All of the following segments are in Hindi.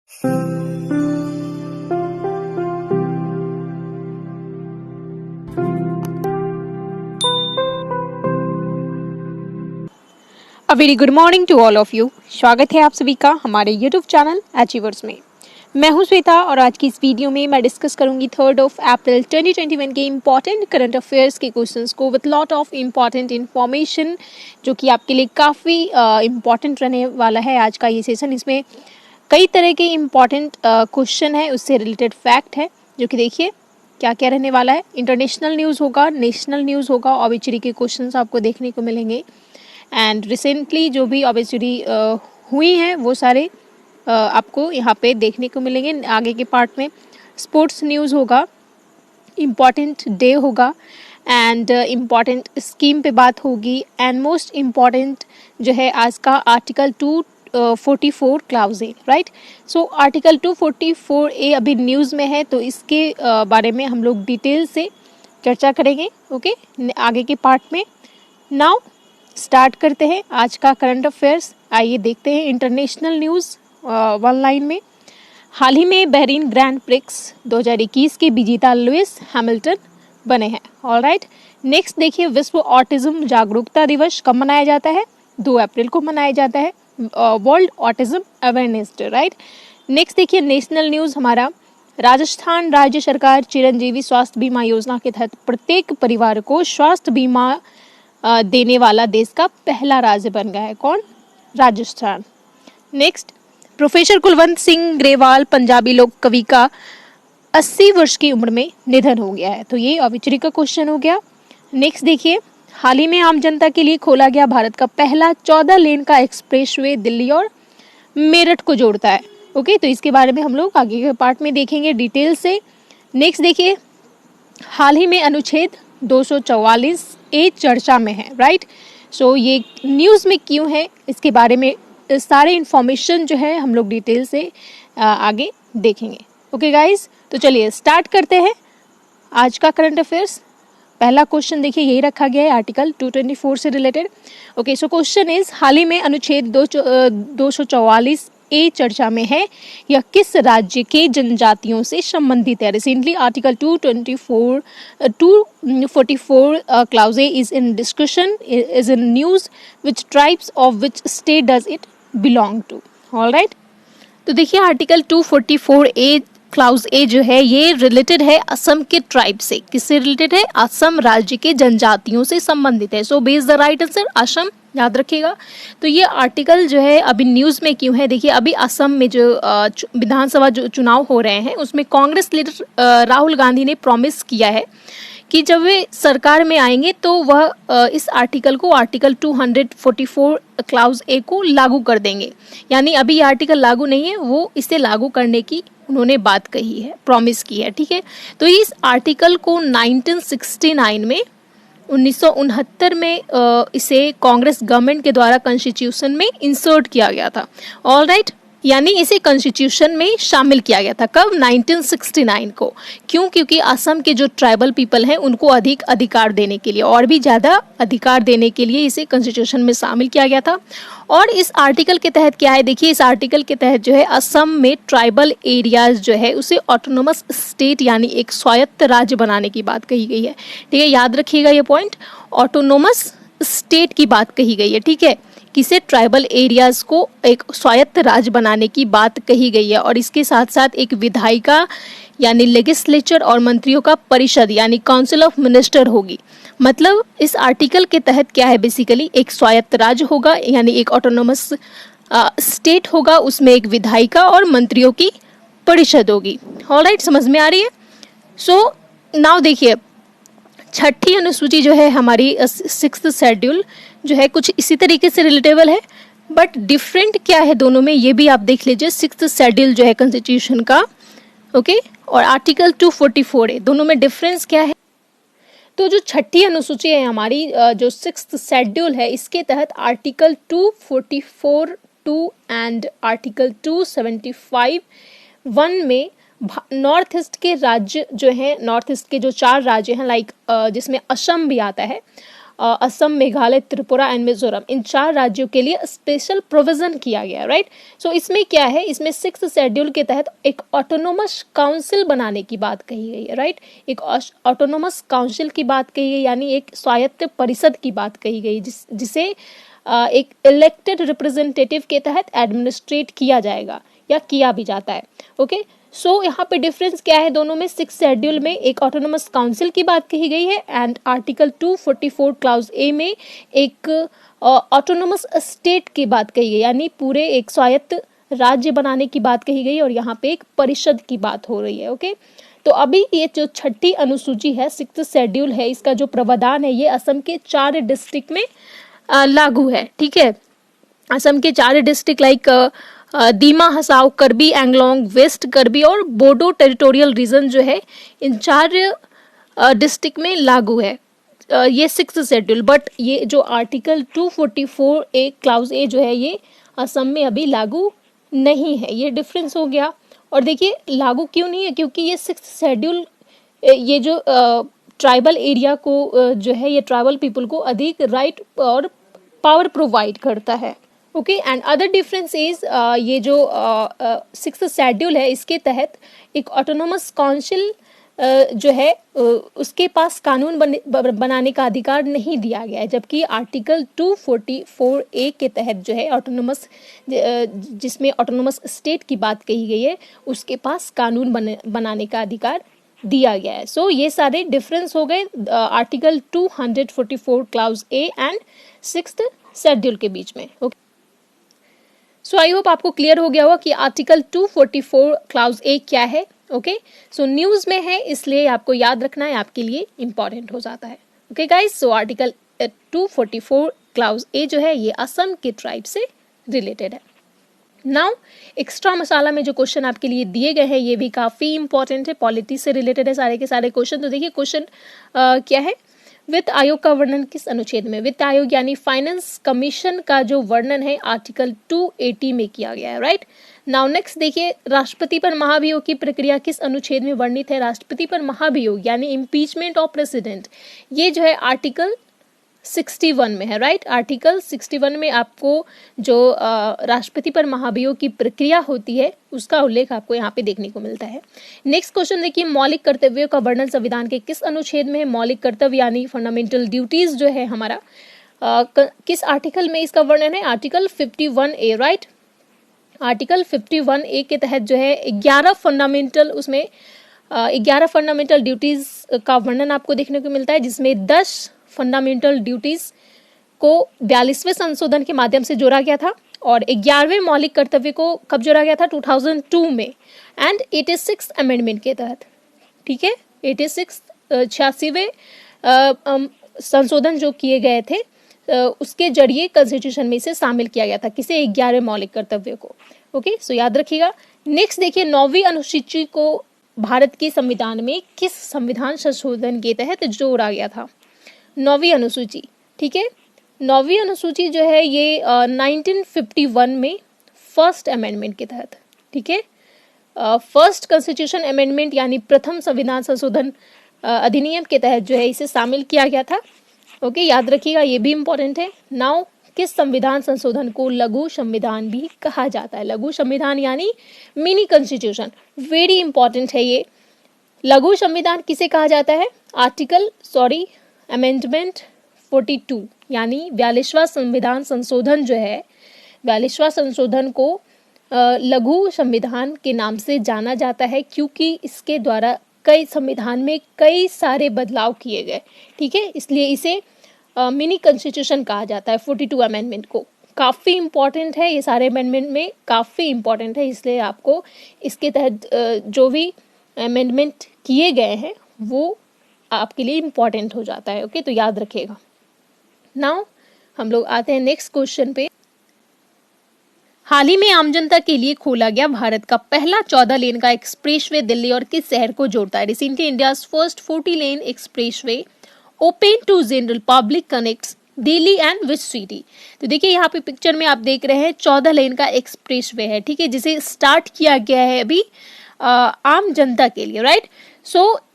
A very good morning to all of you. स्वागत है आप सभी का हमारे यूट्यूब चैनल अचीवर्स में। मैं हूं श्वेता और आज की इस वीडियो में मैं डिस्कस करूंगी 3 अप्रैल 2021 के इम्पॉर्टेंट करंट अफेयर्स के क्वेश्चंस को with lot of important information, जो कि आपके लिए काफ़ी इम्पॉर्टेंट रहने वाला है आज का ये सेशन। इसमें कई तरह के इम्पॉर्टेंट क्वेश्चन है, उससे रिलेटेड फैक्ट है, जो कि देखिए क्या क्या रहने वाला है। इंटरनेशनल न्यूज़ होगा, नेशनल न्यूज़ होगा, ऑबिचुरी के क्वेश्चंस आपको देखने को मिलेंगे। एंड रिसेंटली जो भी ऑब्वियसली हुई हैं वो सारे आपको यहाँ पे देखने को मिलेंगे। आगे के पार्ट में स्पोर्ट्स न्यूज़ होगा, इम्पॉर्टेंट डे होगा एंड इम्पॉर्टेंट स्कीम पे बात होगी। एंड मोस्ट इम्पॉर्टेंट जो है आज का आर्टिकल 244 क्लाउज ए, राइट। सो आर्टिकल 244A अभी न्यूज़ में है, तो इसके बारे में हम लोग डिटेल से चर्चा करेंगे, ओके, आगे के पार्ट में। नाउ स्टार्ट करते हैं आज का करंट अफेयर्स। आइए देखते हैं इंटरनेशनल न्यूज़ वन लाइन में। हाल ही में बहरीन ग्रैंड प्रिक्स 2021 के विजेता लुइस हैमिल्टन बने हैं। ऑलराइट, नेक्स्ट देखिए, विश्व ऑटिज्म जागरूकता दिवस कब मनाया जाता है? 2 अप्रैल को मनाया जाता है, world autism awareness day, right. Next देखिए नेशनल न्यूज़ हमारा, राजस्थान राज्य सरकार चिरंजीवी स्वास्थ्य बीमा योजना के तहत प्रत्येक परिवार को स्वास्थ्य बीमा देने वाला देश का पहला राज्य बन गया है। कौन? राजस्थान। नेक्स्ट, प्रोफेसर कुलवंत सिंह ग्रेवाल पंजाबी लोक कवि का 80 वर्ष की उम्र में निधन हो गया है। तो ये ऑबिचुरी का क्वेश्चन हो गया। नेक्स्ट देखिए, हाल ही में आम जनता के लिए खोला गया भारत का पहला 14 लेन का एक्सप्रेसवे दिल्ली और मेरठ को जोड़ता है। ओके, तो इसके बारे में हम लोग आगे के पार्ट में देखेंगे डिटेल से। नेक्स्ट देखिए, हाल ही में अनुच्छेद 244A चर्चा में है, राइट। सो ये न्यूज़ में क्यों है, इसके बारे में सारे इन्फॉर्मेशन जो है हम लोग डिटेल से आगे देखेंगे। ओके गाइस, तो चलिए स्टार्ट करते हैं आज का करंट अफेयर्स। पहला क्वेश्चन देखिए यही रखा गया है आर्टिकल 224 से related. Okay, so question is, हाल ही में अनुच्छेद 244A चर्चा में है, यह किस राज्य के जनजातियों से संबंधित है? Recently article 244 clause A is in discussion, is in news, which tribes of which state does it belong to? Alright, तो देखिए आर्टिकल 244A क्लाउज ए जो है ये रिलेटेड है असम के ट्राइब से। किससे रिलेटेड है? असम राज्य के जनजातियों से संबंधित है। So base the right answer Assam, याद रखिएगा। तो ये आर्टिकल जो है अभी न्यूज़ में क्यों है, देखिए अभी असम में जो विधानसभा जो चुनाव हो रहे हैं उसमें कांग्रेस लीडर राहुल गांधी ने प्रॉमिस किया है कि जब वे सरकार में आएंगे तो वह इस आर्टिकल को, आर्टिकल 244 क्लाउज ए को लागू कर देंगे। यानी अभी ये आर्टिकल लागू नहीं है, वो इसे लागू करने की उन्होंने बात कही है, प्रॉमिस की है, ठीक है। तो इस आर्टिकल को 1969 में 1969 में इसे कांग्रेस गवर्नमेंट के द्वारा कॉन्स्टिट्यूशन में इंसर्ट किया गया था। ऑलराइट, यानी इसे कॉन्स्टिट्यूशन में शामिल किया गया था। कब? 1969 को। क्यों? क्योंकि असम के जो ट्राइबल पीपल हैं उनको अधिक अधिकार देने के लिए, और भी ज़्यादा अधिकार देने के लिए इसे कॉन्स्टिट्यूशन में शामिल किया गया था। और इस आर्टिकल के तहत क्या है, देखिए इस आर्टिकल के तहत जो है असम में ट्राइबल एरियाज जो है उसे ऑटोनोमस स्टेट यानी एक स्वायत्त राज्य बनाने की बात कही गई है, ठीक है। याद रखिएगा ये पॉइंट, ऑटोनोमस स्टेट की बात कही गई है, ठीक है। किसे? ट्राइबल एरियाज को एक स्वायत्त राज्य बनाने की बात कही गई है। और इसके साथ साथ एक विधायिका यानी लेजिस्लेचर और मंत्रियों का परिषद यानी काउंसिल ऑफ मिनिस्टर होगी। मतलब इस आर्टिकल के तहत क्या है, बेसिकली एक स्वायत्त राज्य होगा यानी एक ऑटोनोमस स्टेट होगा, उसमें एक विधायिका और मंत्रियों की परिषद होगी। ऑलराइट, समझ में आ रही है? सो नाउ देखिए, छठी अनुसूची जो है हमारी 6th शेड्यूल जो है कुछ इसी तरीके से रिलेटेबल है, बट डिफरेंट क्या है दोनों में ये भी आप देख लीजिए। 6th शेड्यूल जो है कॉन्स्टिट्यूशन का, ओके, और आर्टिकल 244 है, दोनों में डिफरेंस क्या है? तो जो छठी अनुसूची है हमारी, जो 6th शेड्यूल है, इसके तहत आर्टिकल 244(2) एंड आर्टिकल 275(1) में नॉर्थ ईस्ट के राज्य जो हैं, नॉर्थ ईस्ट के जो 4 राज्य हैं, लाइक जिसमें असम भी आता है, असम, मेघालय, त्रिपुरा एंड मिजोरम, इन 4 राज्यों के लिए स्पेशल प्रोविजन किया गया है, राइट। सो इसमें क्या है, इसमें 6th शेड्यूल के तहत एक ऑटोनोमस काउंसिल बनाने की बात कही गई है, राइट। एक ऑटोनोमस काउंसिल की बात कही गई, यानी एक स्वायत्त परिषद की बात कही गई, जिसे एक इलेक्टेड रिप्रेजेंटेटिव के तहत एडमिनिस्ट्रेट किया जाएगा या किया भी जाता है। ओके, सो यहाँ पे डिफरेंस क्या है दोनों में, 6th शेड्यूल में एक ऑटोनोमस काउंसिल की बात कही गई है एंड आर्टिकल 244 क्लाउज ए में एक ऑटोनोमस स्टेट की बात कही गई, यानी पूरे एक स्वायत्त राज्य बनाने की बात कही गई, और यहाँ पे एक परिषद की बात हो रही है। ओके, तो अभी ये जो 6ठी अनुसूची है, 6th शेड्यूल है, इसका जो प्रावधान है ये असम के 4 डिस्ट्रिक्ट में लागू है, ठीक है। असम के 4 डिस्ट्रिक्ट लाइक दीमा हसाओ, करबी एंगलोंग, वेस्ट करबी और बोडो टेरिटोरियल रीजन जो है, इन 4 डिस्ट्रिक्ट में लागू है ये 6th शेड्यूल। बट ये जो आर्टिकल 244 ए क्लाउज ए जो है, ये असम में अभी लागू नहीं है, ये डिफरेंस हो गया। और देखिए लागू क्यों नहीं है, क्योंकि ये 6th शेड्यूल ये जो ट्राइबल एरिया को जो है, ये ट्राइबल पीपल को अधिक राइट और पावर प्रोवाइड करता है। Okay, and other difference is ये जो 6th शेड्यूल है, इसके तहत एक ऑटोनोमस काउंसिल जो है उसके पास कानून बनाने का अधिकार नहीं दिया गया है, जबकि आर्टिकल 244 ए के तहत जो है ऑटोनोमस, जिसमें ऑटोनोमस स्टेट की बात कही गई है, उसके पास कानून बनाने का अधिकार दिया गया है। सो ये सारे डिफरेंस हो गए article 244 clause A and 6th schedule के बीच में। ओके, सो आई होप आपको क्लियर हो गया होगा कि आर्टिकल 244 क्लाउज ए क्या है। ओके, सो न्यूज में है, इसलिए आपको याद रखना है, आपके लिए इंपॉर्टेंट हो जाता है। Okay guys, so article 244 clause A जो है, ये असम के ट्राइब से रिलेटेड है। नाउ एक्स्ट्रा मसाला में जो क्वेश्चन आपके लिए दिए गए हैं, ये भी काफी इंपॉर्टेंट है, पॉलिटी से रिलेटेड है सारे के सारे क्वेश्चन। तो देखिए क्वेश्चन क्या है, वित्त आयोग का वर्णन किस अनुच्छेद में, वित्त आयोग यानी फाइनेंस कमीशन का जो वर्णन है आर्टिकल 280 में किया गया है, राइट। नाउ नेक्स्ट देखिए, राष्ट्रपति पर महाभियोग की प्रक्रिया किस अनुच्छेद में वर्णित है, राष्ट्रपति पर महाभियोग यानी इम्पीचमेंट ऑफ प्रेसिडेंट, ये जो है आर्टिकल 61 में है, राइट। आर्टिकल 61 में आपको जो राष्ट्रपति पर महाभियोग की प्रक्रिया होती है, उसका उल्लेख आपको यहाँ पे देखने को मिलता है। नेक्स्ट क्वेश्चन देखिए, मौलिक कर्तव्यों का वर्णन संविधान के किस अनुच्छेद में है, मौलिक कर्तव्य यानी फंडामेंटल ड्यूटीज जो है हमारा, किस आर्टिकल में इसका वर्णन है, आर्टिकल 51 ए, राइट। आर्टिकल 51 ए के तहत जो है 11 फंडामेंटल, उसमें 11 फंडामेंटल ड्यूटीज का वर्णन आपको देखने को मिलता है, जिसमें 10 फंडामेंटल ड्यूटीज को 42वें संशोधन के माध्यम से जोड़ा गया था, और 11वें मौलिक कर्तव्य को कब जोड़ा गया था, 2002 में, एंड 86th अमेंडमेंट के तहत, ठीक है। 86वें संशोधन जो किए गए थे, उसके जरिए कॉन्स्टिट्यूशन में इसे शामिल किया गया था, किसे, 11 मौलिक कर्तव्य को। ओके, सो याद रखिएगा। नेक्स्ट देखिए, 9वीं अनुसूची को भारत के संविधान में किस संविधान संशोधन के तहत जोड़ा गया था, 9वीं अनुसूची, ठीक है। 9वीं अनुसूची जो है ये 1951 में फर्स्ट अमेंडमेंट के तहत, ठीक है, फर्स्ट कॉन्स्टिट्यूशन अमेंडमेंट यानी प्रथम संविधान संशोधन अधिनियम के तहत जो है इसे शामिल किया गया था। ओके, याद रखिएगा, ये भी इंपॉर्टेंट है। नाउ किस संविधान संशोधन को लघु संविधान भी कहा जाता है, लघु संविधान यानी मिनी कॉन्स्टिट्यूशन, वेरी इंपॉर्टेंट है ये। लघु संविधान किसे कहा जाता है, अमेंडमेंट 42 यानी 42वां संविधान संशोधन जो है, 42वां संशोधन को लघु संविधान के नाम से जाना जाता है, क्योंकि इसके द्वारा कई संविधान में कई सारे बदलाव किए गए, ठीक है, इसलिए इसे मिनी कॉन्स्टिट्यूशन कहा जाता है। 42 अमेंडमेंट को काफ़ी इंपॉर्टेंट है, ये सारे अमेंडमेंट में काफ़ी इंपॉर्टेंट है, इसलिए आपको इसके तहत जो भी अमेंडमेंट किए गए हैं वो आपके लिए इंपॉर्टेंट हो जाता है। ओके, तो याद रखिएगा। नाउ हम लोग आते हैं नेक्स्ट क्वेश्चन पे। हाल ही में आम जनता के लिए खोला गया भारत का पहला 14 लेन का एक्सप्रेसवे दिल्ली और किस शहर को जोड़ता है, recently India's first 40 lane expressway open to general public connects Delhi and which city. तो देखिए यहाँ पे पिक्चर में आप देख रहे हैं 14 लेन का एक्सप्रेसवे है, ठीक है, जिसे स्टार्ट किया गया है अभी आम जनता के लिए, राइट।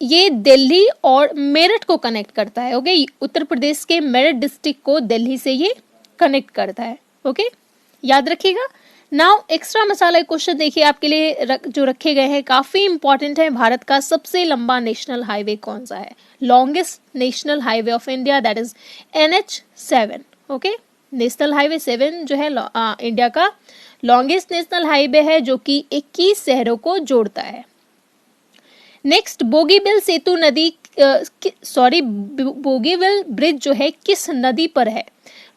ये दिल्ली और मेरठ को कनेक्ट करता है। ओके, उत्तर प्रदेश के मेरठ डिस्ट्रिक्ट को दिल्ली से ये कनेक्ट करता है। ओके, याद रखिएगा। नाउ एक्स्ट्रा मसाला क्वेश्चन देखिए आपके लिए जो रखे गए हैं काफी इंपॉर्टेंट है। भारत का सबसे लंबा नेशनल हाईवे कौन सा है? Longest national highway of India, that is NH7। Okay, national highway 7 जो है इंडिया का लॉन्गेस्ट नेशनल हाईवे है, जो कि 21 शहरों को जोड़ता है। नेक्स्ट, बोगीबिल सेतु नदी बोगीबिल ब्रिज जो है किस नदी पर है?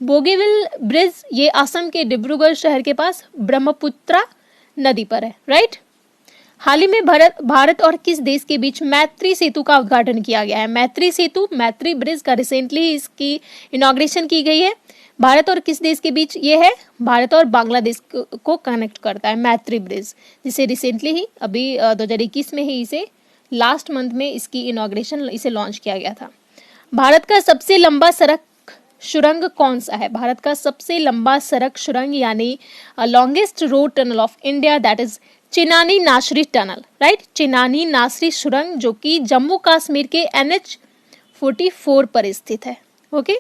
बोगीबिल ब्रिज ये असम के डिब्रूगढ़ शहर के पास ब्रह्मपुत्रा नदी पर है, राइट। हाल ही में भारत और किस देश के बीच मैत्री सेतु का उद्घाटन किया गया है? मैत्री सेतु, मैत्री ब्रिज का रिसेंटली इसकी इनॉग्रेशन की गई है। भारत और किस देश के बीच ये है? भारत और बांग्लादेश को कनेक्ट करता है मैत्री ब्रिज, जिसे रिसेंटली ही अभी 2021 में ही इसे लास्ट मंथ में इसकी इनॉग्रेशन इसे लॉन्च किया गया था। भारत का सबसे लंबा सड़क सुरंग कौन सा है? भारत का सबसे लंबा सड़क सुरंग यानी longest road tunnel of India, that is Chenani Nashri tunnel, right. Chinani नासरी सुरंग जो कि जम्मू कश्मीर के NH44 पर स्थित है। ओके,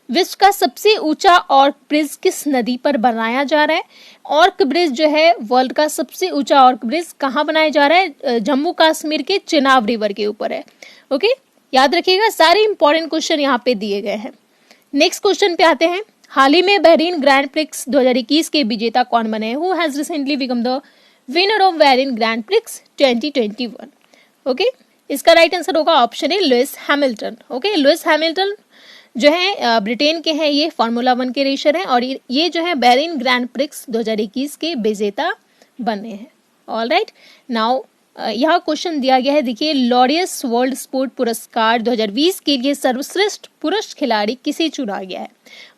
विश्व का सबसे ऊंचा ऑर्क ब्रिज किस नदी पर बनाया जा रहा है? ऑर्क ब्रिज जो है वर्ल्ड का सबसे ऊंचा ऑर्क ब्रिज कहाँ बनाया जा रहा है? जम्मू कश्मीर के चिनाब रिवर के ऊपर है। ओके, याद रखिएगा, सारे इंपॉर्टेंट क्वेश्चन यहाँ पे दिए गए हैं। नेक्स्ट क्वेश्चन पे आते हैं। हाल ही में बहरीन ग्रैंड प्रिक्स 2021 के विजेता कौन बने? Who has recently become the winner of Bahrain grand prix 2021? Okay, इसका राइट आंसर होगा option A, Lewis Hamilton. Okay, Lewis Hamilton जो है ब्रिटेन के हैं, ये फार्मूला 1 के रेसर हैं और ये जो है बहरीन ग्रैंड प्रिक्स 2021 के विजेता बने हैं। ऑल राइट, नाउ यहाँ क्वेश्चन दिया गया है, देखिए, लॉरियस वर्ल्ड स्पोर्ट पुरस्कार 2020 के लिए सर्वश्रेष्ठ पुरुष खिलाड़ी किसे चुना गया है?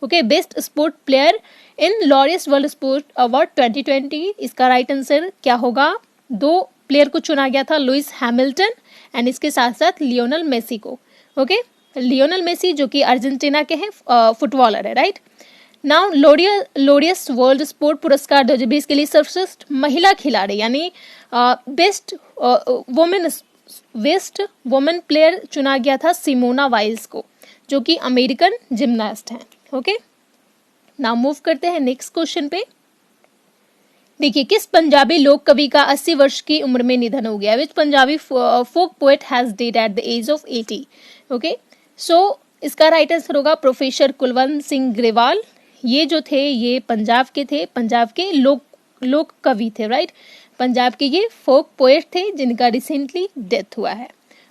Okay, best sport player in Laureus world sport award 2020, इसका राइट आंसर क्या होगा? 2 प्लेयर को चुना गया था, लुइस हैमिल्टन एंड इसके साथ साथ लियोनल मेसी को। ओके, लियोनल मेसी जो कि अर्जेंटीना के हैं फुटबॉलर है, right. Now Laureus world sport पुरस्कार 2020 के लिए सर्वश्रेष्ठ महिला खिलाड़ी यानी बेस्ट वुमेन प्लेयर चुना गया था सिमोना वाइल्स को, जो कि अमेरिकन जिम्नास्ट हैं। ओके, नाउ मूव करते हैं नेक्स्ट क्वेश्चन पे। देखिए, किस पंजाबी लोक कवि का 80 वर्ष की उम्र में निधन हो गया? Which Punjabi folk poet has died at the age of 80? Okay, so इसका राइट आंसर होगा प्रोफेसर कुलवंत सिंह ग्रेवाल। ये जो थे ये पंजाब के थे, पंजाब के लोक कवि थे, राइट। पंजाब के ये फोक पोएट थे जिनका रिसेंटली डेथ हुआ है।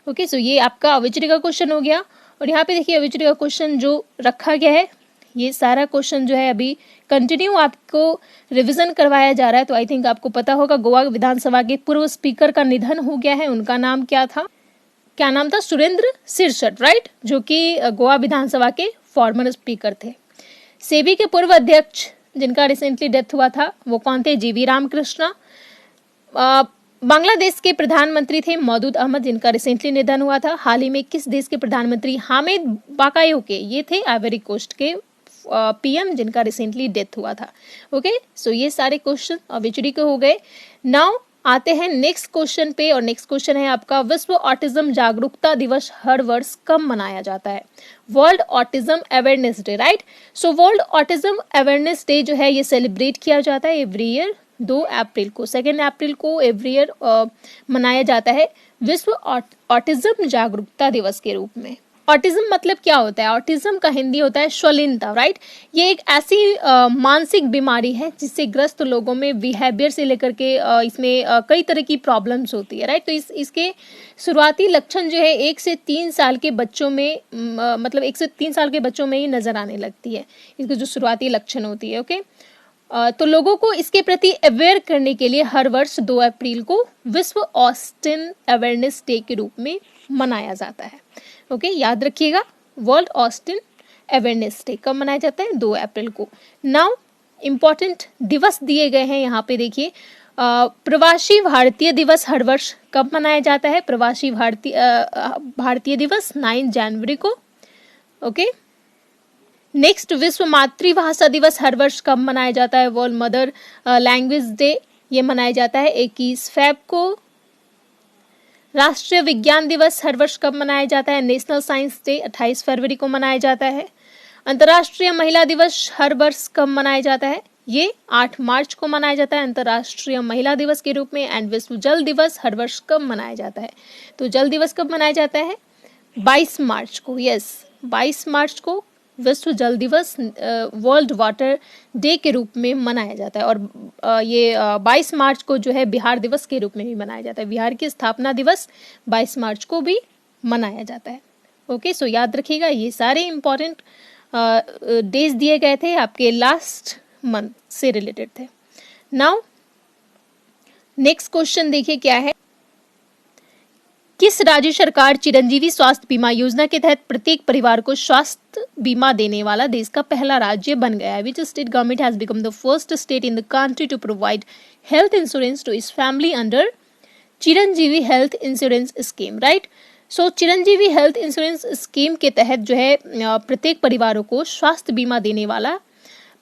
ओके, सो ये आपका ऑब्जेक्टिव का क्वेश्चन हो गया। और यहाँ पे देखिए ऑब्जेक्टिव का क्वेश्चन जो रखा गया है, ये सारा क्वेश्चन जो है अभी कंटिन्यू आपको रिवीजन करवाया जा रहा है। तो आई थिंक आपको पता होगा, गोवा विधानसभा के पूर्व स्पीकर का निधन हो गया है। उनका नाम क्या था? क्या नाम था? सुरेंद्र सिरसट, राइट, जो कि गोवा विधानसभा के फॉर्मर स्पीकर थे। सेबी के पूर्व अध्यक्ष जिनका रिसेंटली डेथ हुआ था वो कौन थे? जीवी रामकृष्णा। बांग्लादेश के प्रधानमंत्री थे मौदूद अहमद, जिनका रिसेंटली निधन हुआ था। हाल ही में किस देश के प्रधानमंत्री? हामिद बाकायोके, ये थे आइवरी कोस्ट के PM, जिनका रिसेंटली डेथ हुआ था। ओके, सो ये सारे क्वेश्चन ऑब्जेक्टिव के हो गए। नाउ आते हैं नेक्स्ट क्वेश्चन पे, और नेक्स्ट क्वेश्चन है आपका, विश्व ऑटिज्म जागरूकता दिवस हर वर्ष कब मनाया जाता है? World autism awareness day, right. So world autism awareness day जो है ये सेलिब्रेट किया जाता है एवरी ईयर 2 अप्रैल को, 2 अप्रैल को एवरी ईयर मनाया जाता है विश्व ऑटिज्म जागरूकता दिवस के रूप में। ऑटिज्म मतलब क्या होता है? ऑटिज्म का हिंदी होता है श्वलिनता, राइट। ये एक ऐसी मानसिक बीमारी है जिससे ग्रस्त लोगों में बिहेवियर से लेकर के इसमें कई तरह की प्रॉब्लम्स होती है, राइट। तो इसके शुरुआती लक्षण जो है 1 से 3 साल के बच्चों में मतलब 1 से 3 साल के बच्चों में ही नजर आने लगती है, इसकी जो शुरुआती लक्षण होती है। ओके, तो लोगों को इसके प्रति अवेयर करने के लिए हर वर्ष 2 अप्रैल को विश्व ऑटिज्म अवेयरनेस डे के रूप में मनाया जाता है। ओके, याद रखिएगा, वर्ल्ड ऑटिज्म अवेयरनेस डे कब मनाया जाता है? 2 अप्रैल को। नाउ इम्पॉर्टेंट दिवस दिए गए हैं यहाँ पे, देखिए प्रवासी भारतीय दिवस हर वर्ष कब मनाया जाता है? प्रवासी भारतीय दिवस 9 जनवरी को। ओके, नेक्स्ट विश्व मातृभाषा दिवस हर वर्ष कब मनाया जाता है? वर्ल्ड मदर लैंग्वेज डे, ये मनाया जाता है 21 फेब को, राष्ट्रीय विज्ञान दिवस हर वर्ष कब मनाया जाता है? नेशनल साइंस डे 28 फरवरी को मनाया जाता है। अंतर्राष्ट्रीय महिला दिवस हर वर्ष कब मनाया जाता है? ये 8 मार्च को मनाया जाता है अंतर्राष्ट्रीय महिला दिवस के रूप में। एंड विश्व जल दिवस हर वर्ष कब मनाया जाता है? तो जल दिवस कब मनाया जाता है? 22 मार्च को। यस, 22 मार्च को विश्व जल दिवस वर्ल्ड वाटर डे के रूप में मनाया जाता है। और ये 22 मार्च को जो है बिहार दिवस के रूप में भी मनाया जाता है। बिहार की स्थापना दिवस 22 मार्च को भी मनाया जाता है। ओके, सो याद रखिएगा, ये सारे इंपॉर्टेंट डेज दिए गए थे, आपके लास्ट मंथ से रिलेटेड थे। नाउ नेक्स्ट क्वेश्चन देखिए क्या है। किस राज्य सरकार चिरंजीवी स्वास्थ्य बीमा योजना के तहत प्रत्येक परिवार को स्वास्थ्य बीमा देने वाला देश का पहला राज्य बन गया है? Which state government has become the first state in the country to provide health insurance to its family under Chiranjeevi health insurance scheme, right? So Chiranjeevi health insurance scheme के तहत जो है प्रत्येक परिवारों को स्वास्थ्य बीमा देने वाला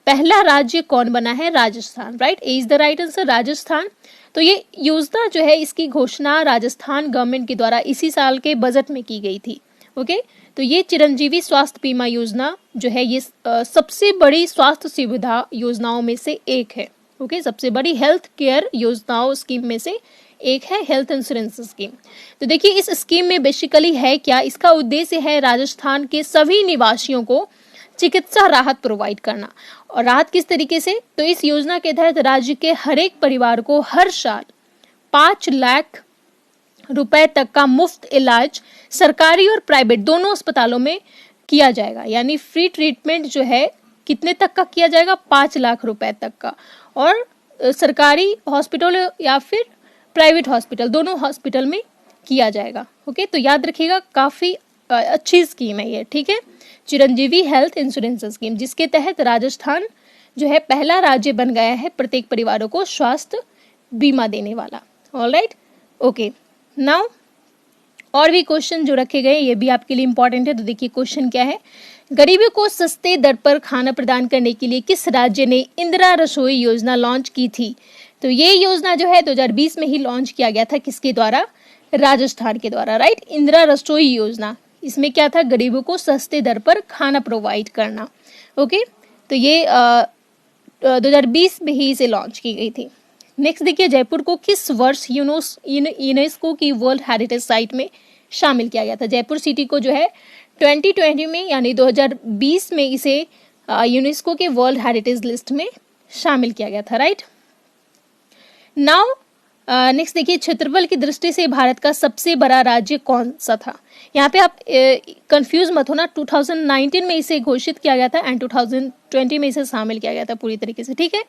पहला राज्य कौन बना है? Rajasthan, right? A is the right answer, Rajasthan. तो ये योजना जो है इसकी घोषणा राजस्थान गवर्नमेंट के द्वारा इसी साल के बजट में की गई थी। ओके, तो ये चिरंजीवी स्वास्थ्य बीमा योजना जो है ये सबसे बड़ी स्वास्थ्य सुविधा योजनाओं में से एक है। ओके, सबसे बड़ी हेल्थ केयर योजनाओं स्कीम में से एक है हेल्थ इंश्योरेंस स्कीम। तो देखिए इस स्कीम में बेसिकली है क्या, इसका उद्देश्य है राजस्थान के सभी निवासियों को चिकित्सा राहत प्रोवाइड करना। और राहत किस तरीके से? तो इस योजना के तहत राज्य के हर एक परिवार को हर साल 5 लाख रुपए तक का मुफ्त इलाज सरकारी और प्राइवेट दोनों अस्पतालों में किया जाएगा। यानी फ्री ट्रीटमेंट जो है कितने तक का किया जाएगा? 5 लाख रुपए तक का। और सरकारी हॉस्पिटल या फिर प्राइवेट हॉस्पिटल, दोनों हॉस्पिटल में किया जाएगा। ओके, तो याद रखिएगा काफी अच्छी स्कीम है ये, ठीक है? चिरंजीवी हेल्थ इंश्योरेंस स्कीम, जिसके तहत राजस्थान जो है पहला राज्य बन गया है प्रत्येक परिवारों को स्वास्थ्य बीमा देने वाला। Alright, okay. नाउ और भी क्वेश्चन जो रखे गए ये भी आपके लिए इंपॉर्टेंट है। तो देखिए क्वेश्चन क्या है, गरीबों को सस्ते दर पर खाना प्रदान करने के लिए किस राज्य ने इंदिरा रसोई योजना लॉन्च की थी? तो ये योजना जो है 2020 में ही लॉन्च किया गया था, किसके द्वारा? राजस्थान के द्वारा, राइट? इंदिरा रसोई योजना, इसमें क्या था? गरीबों को सस्ते दर पर खाना प्रोवाइड करना। ओके, तो ये 2020 में ही इसे लॉन्च की गई थी। नेक्स्ट देखिए, जयपुर को किस वर्ष यूनेस्को की वर्ल्ड हेरिटेज साइट में शामिल किया गया था? जयपुर सिटी को जो है 2020 में यानी 2020 में इसे यूनेस्को के वर्ल्ड हेरिटेज लिस्ट में शामिल किया गया था, राइट? नाउ नेक्स्ट देखिए, क्षेत्रफल की दृष्टि से भारत का सबसे बड़ा राज्य कौन सा था? यहाँ पे आप कंफ्यूज मत होना, 2019 में इसे घोषित किया गया था एंड 2020 में इसे शामिल किया गया था पूरी तरीके से, ठीक है?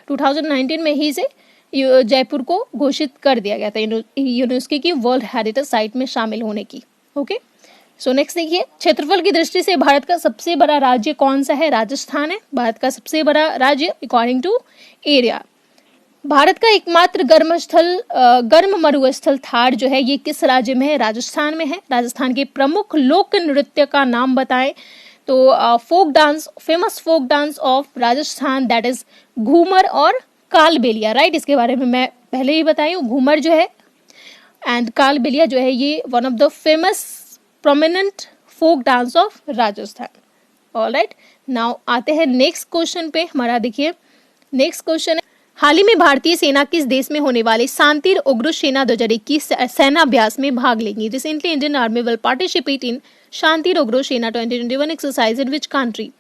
2019 में ही इसे जयपुर को घोषित कर दिया गया था यूनेस्को की वर्ल्ड हेरिटेज साइट में शामिल होने की। ओके, सो नेक्स्ट देखिए, क्षेत्रफल की दृष्टि से भारत का सबसे बड़ा राज्य कौन सा है? राजस्थान है भारत का सबसे बड़ा राज्य अकॉर्डिंग टू एरिया। भारत का एकमात्र गर्म मरुस्थल थार जो है ये किस राज्य में है? राजस्थान में है। राजस्थान के प्रमुख लोक नृत्य का नाम बताएं। तो famous folk dance of Rajasthan that is Ghoomar और कालबेलिया, राइट? इसके बारे में मैं पहले ही बताई हूँ। घूमर जो है एंड कालबेलिया जो है ये one of the famous prominent folk dance of Rajasthan. Alright, now आते हैं नेक्स्ट क्वेश्चन पे। हमारा देखिए नेक्स्ट क्वेश्चन है, हाल ही में भारतीय सेना किस देश में होने वाले शांतिर उग्र सेना 2021 सेना अभ्यास में भाग लेंगी? Recently Indian army will participate in शांतिर उग्र सेना 2021 एक्सरसाइज इन विच कंट्री?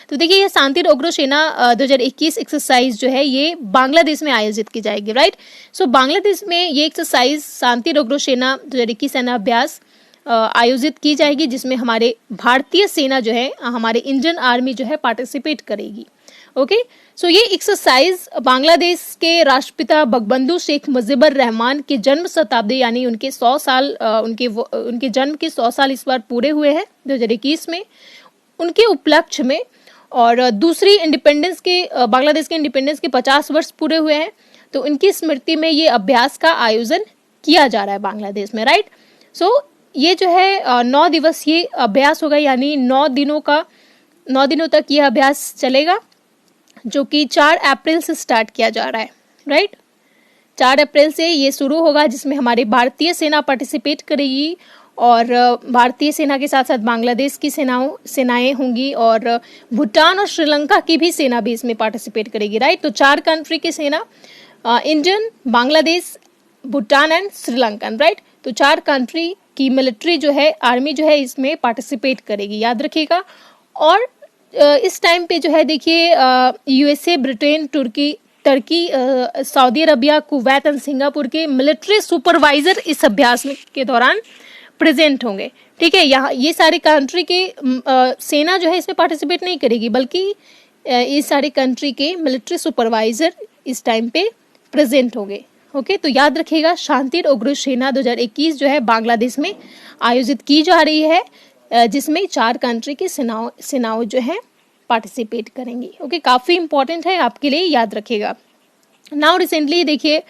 तो देखिए ये शांतिर उग्र सेना 2021 एक्सरसाइज जो है ये बांग्लादेश में आयोजित की जाएगी, राइट? सो बांग्लादेश में ये एक्सरसाइज शांतिर उग्र सेना 2021 सेना अभ्यास आयोजित की जाएगी, जिसमें हमारे भारतीय सेना जो है हमारे इंडियन आर्मी जो है पार्टिसिपेट करेगी। ओके, सो ये एक्सरसाइज बांग्लादेश के राष्ट्रपिता बंगबंधु शेख मुजिबुर रहमान के जन्म शताब्दी यानी उनके 100 साल उनके जन्म के 100 साल इस बार पूरे हुए हैं 2021 में, उनके उपलक्ष्य में। और दूसरी इंडिपेंडेंस के बांग्लादेश के इंडिपेंडेंस के 50 वर्ष पूरे हुए हैं, तो उनकी स्मृति में ये अभ्यास का आयोजन किया जा रहा है बांग्लादेश में, राइट? सो ये जो है 9 दिवसीय अभ्यास होगा, यानी 9 दिनों तक ये अभ्यास चलेगा, जो कि 4 अप्रैल से स्टार्ट किया जा रहा है, राइट? 4 अप्रैल से ये शुरू होगा, जिसमें हमारी भारतीय सेना पार्टिसिपेट करेगी और भारतीय सेना के साथ साथ बांग्लादेश की सेनाएं होंगी और भूटान और श्रीलंका की भी सेना भी इसमें पार्टिसिपेट करेगी, राइट। तो 4 कंट्री की सेना, Indian, Bangladesh, Bhutan and Sri Lankan, right. तो 4 कंट्री की मिलिट्री जो है, आर्मी जो है इसमें पार्टिसिपेट करेगी, याद रखिएगा। और इस टाइम पे जो है देखिए USA, Britain, Turkey, Saudi Arabia, Kuwait and Singapore के मिलिट्री सुपरवाइजर इस अभ्यास के दौरान प्रेजेंट होंगे, ठीक है। यहाँ ये सारी कंट्री के सेना जो है इसमें पार्टिसिपेट नहीं करेगी, बल्कि ये सारी कंट्री के मिलिट्री सुपरवाइजर इस टाइम पे प्रेजेंट होंगे, ओके। तो याद रखिएगा शांति उग्र सेना 2021 जो है बांग्लादेश में आयोजित की जा रही है, जिसमें 4 कंट्री की सेनाओं जो है पार्टिसिपेट करेंगी, ओके। काफ़ी इंपॉर्टेंट है आपके लिए, याद रखिएगा। नाउ रिसेंटली देखिए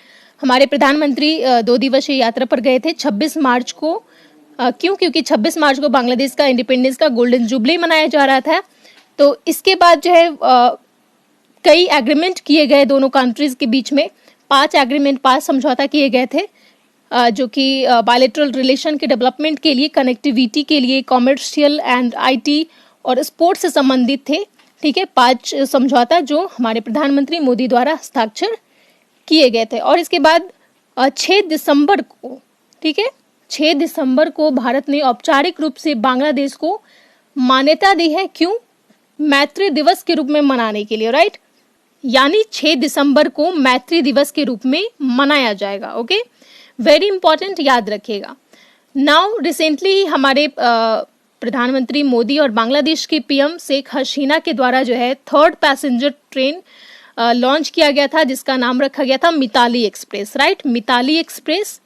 हमारे प्रधानमंत्री 2 दिवसीय यात्रा पर गए थे 26 मार्च को। क्योंकि 26 मार्च को बांग्लादेश का इंडिपेंडेंस का गोल्डन जुबली मनाया जा रहा था। तो इसके बाद जो है कई एग्रीमेंट किए गए दोनों कंट्रीज के बीच में, 5 एग्रीमेंट, 5 समझौता किए गए थे, जो कि बायलैटरल रिलेशन के डेवलपमेंट के लिए, कनेक्टिविटी के लिए, कॉमर्शियल एंड आईटी और स्पोर्ट्स से संबंधित थे, ठीक है। 5 समझौता जो हमारे प्रधानमंत्री मोदी द्वारा हस्ताक्षर किए गए थे। और इसके बाद 6 दिसंबर को, ठीक है, 6 दिसंबर को भारत ने औपचारिक रूप से बांग्लादेश को मान्यता दी है। क्यों? मैत्री दिवस के रूप में मनाने के लिए, राइट। यानी 6 दिसंबर को मैत्री दिवस के रूप में मनाया जाएगा, ओके। वेरी इंपॉर्टेंट, याद रखिएगा। नाउ रिसेंटली हमारे प्रधानमंत्री मोदी और बांग्लादेश के पीएम शेख हसीना के द्वारा जो है 3rd पैसेंजर ट्रेन लॉन्च किया गया था, जिसका नाम रखा गया था Mitali Express, right. Mitali Express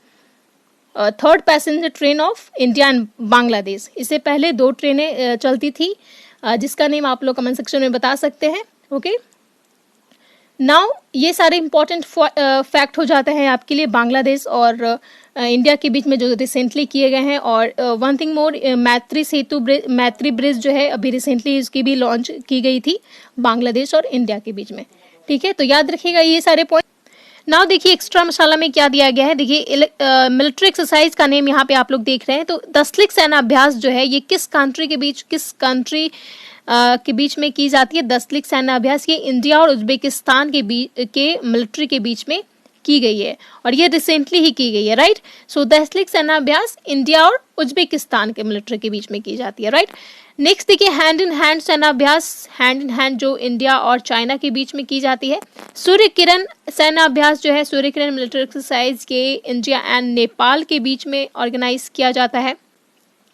3rd passenger train of India and Bangladesh. इससे पहले 2 ट्रेनें चलती थी, जिसका नेम आप लोग कमेंट सेक्शन में बता सकते हैं, ओके। नाउ ये सारे इंपॉर्टेंट फैक्ट हो जाते हैं आपके लिए बांग्लादेश और इंडिया के बीच में जो रिसेंटली किए गए हैं। और वन थिंग मोर, मैत्री ब्रिज जो है अभी रिसेंटली इसकी भी लॉन्च की गई थी बांग्लादेश और इंडिया के बीच में, ठीक है। तो याद रखिएगा ये सारे पॉइंट। नाउ देखिए एक्स्ट्रा मसाला में क्या दिया गया है। देखिए मिलिट्री एक्सरसाइज का नेम यहाँ पे आप लोग देख रहे हैं। तो दस्तलिक सेना अभ्यास जो है ये किस कंट्री के बीच में की जाती है? दस्तलिक सेना अभ्यास ये इंडिया और उज्बेकिस्तान के मिलिट्री के बीच में की गई है और ये रिसेंटली ही की गई है, राइट। सो दस्तलिक सेना अभ्यास इंडिया और उज्बेकिस्तान के मिलिट्री के बीच में की जाती है, राइट। नेक्स्ट देखिए हैंड इन हैंड सेना अभ्यास, हैंड इन हैंड जो इंडिया और चाइना के बीच में की जाती है। सूर्य किरण सेना अभ्यास जो है, सूर्य किरण मिलिट्री एक्सरसाइज के इंडिया एंड नेपाल के बीच में ऑर्गेनाइज किया जाता है।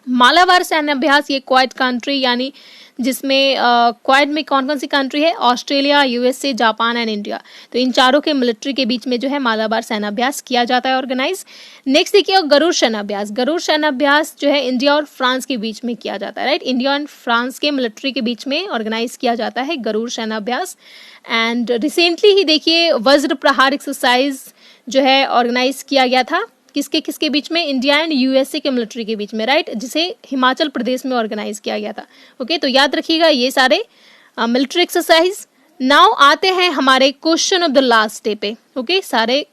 मालाबार सेना अभ्यास ये क्वाड कंट्री, यानी जिसमें क्वाड में कौन कौन सी कंट्री है? Australia, USA, Japan and India. तो इन चारों के मिलिट्री के बीच में जो है मालाबार सेना अभ्यास किया जाता है ऑर्गेनाइज। नेक्स्ट देखिए गरुड़ सेना अभ्यास। गरुड़ सेना अभ्यास जो है इंडिया और फ्रांस के बीच में किया जाता है, राइट। इंडिया एंड फ्रांस के मिलिट्री के बीच में ऑर्गेनाइज किया जाता है गरुड़ सेना अभ्यास। एंड रिसेंटली ही देखिए वज्र प्रहार एक्सरसाइज जो है ऑर्गेनाइज किया गया था, किसके बीच में? इंडिया एंड यूएसए के मिलिट्री के बीच में, राइट, जिसे हिमाचल प्रदेश में ऑर्गेनाइज किया गया था, ओके। तो याद रखिएगा ये सारे मिलिट्री एक्सरसाइज। नाउ आते हैं हमारे question of the last day पे, ओके। सारे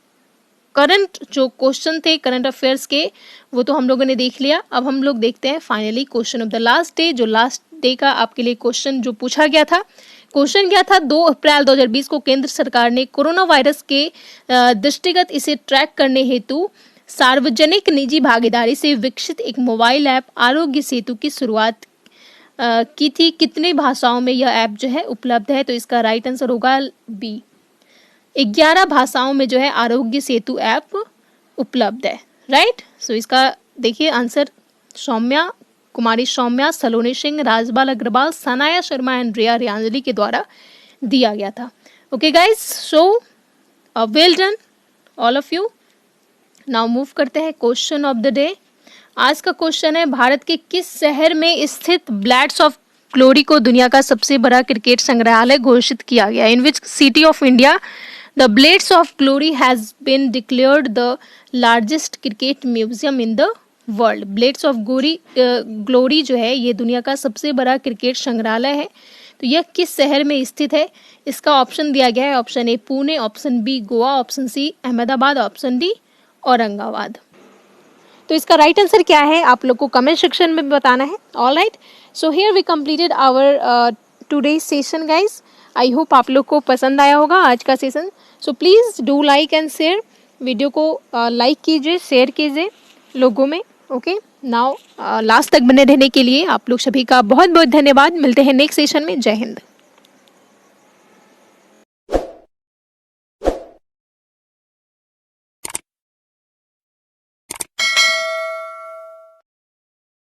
करंट जो क्वेश्चन थे करंट अफेयर्स के वो तो हम लोगों ने देख लिया। अब हम लोग देखते हैं finally question of the last day. जो लास्ट डे का आपके लिए क्वेश्चन जो पूछा गया था, क्वेश्चन क्या था? 2 अप्रैल 2020 को केंद्र सरकार ने कोरोना वायरस के दृष्टिगत इसे ट्रैक करने हेतु सार्वजनिक निजी भागीदारी से विकसित एक मोबाइल ऐप आरोग्य सेतु की शुरुआत की थी। कितने भाषाओं में यह ऐप जो है उपलब्ध है? तो इसका राइट आंसर होगा बी, 11 भाषाओं में जो है आरोग्य सेतु ऐप उपलब्ध है, राइट। सो इसका देखिए आंसर सौम्या, कुमारी सौम्या, सलोनी सिंह, राजबाल अग्रवाल, सनाया शर्मा एंड रिया रियांजली के द्वारा दिया गया था, okay guys. So well done all of you. Now move करते हैं क्वेश्चन ऑफ द डे। आज का क्वेश्चन है भारत के किस शहर में स्थित ब्लेड्स ऑफ ग्लोरी को दुनिया का सबसे बड़ा क्रिकेट संग्रहालय घोषित किया गया? In which city of India the Blades of Glory has been declared the largest cricket museum in the world. Blades of Glory जो है ये दुनिया का सबसे बड़ा क्रिकेट संग्रहालय है। तो तो यह किस शहर में स्थित है? इसका ऑप्शन दिया गया है, option A Pune, option B Goa, option C Ahmedabad, option D Aurangabad. तो इसका राइट आंसर क्या है आप लोग को कमेंट सेक्शन में बताना है। All right, so here we completed our today session guys. I hope आप लोग को पसंद आया होगा आज का session. So please do like and share, video को लाइक कीजिए, शेयर कीजिए लोगों में। ओके, नाउ लास्ट तक बने रहने के लिए आप लोग सभी का बहुत बहुत धन्यवाद। मिलते हैं नेक्स्ट सेशन में। जय हिंद।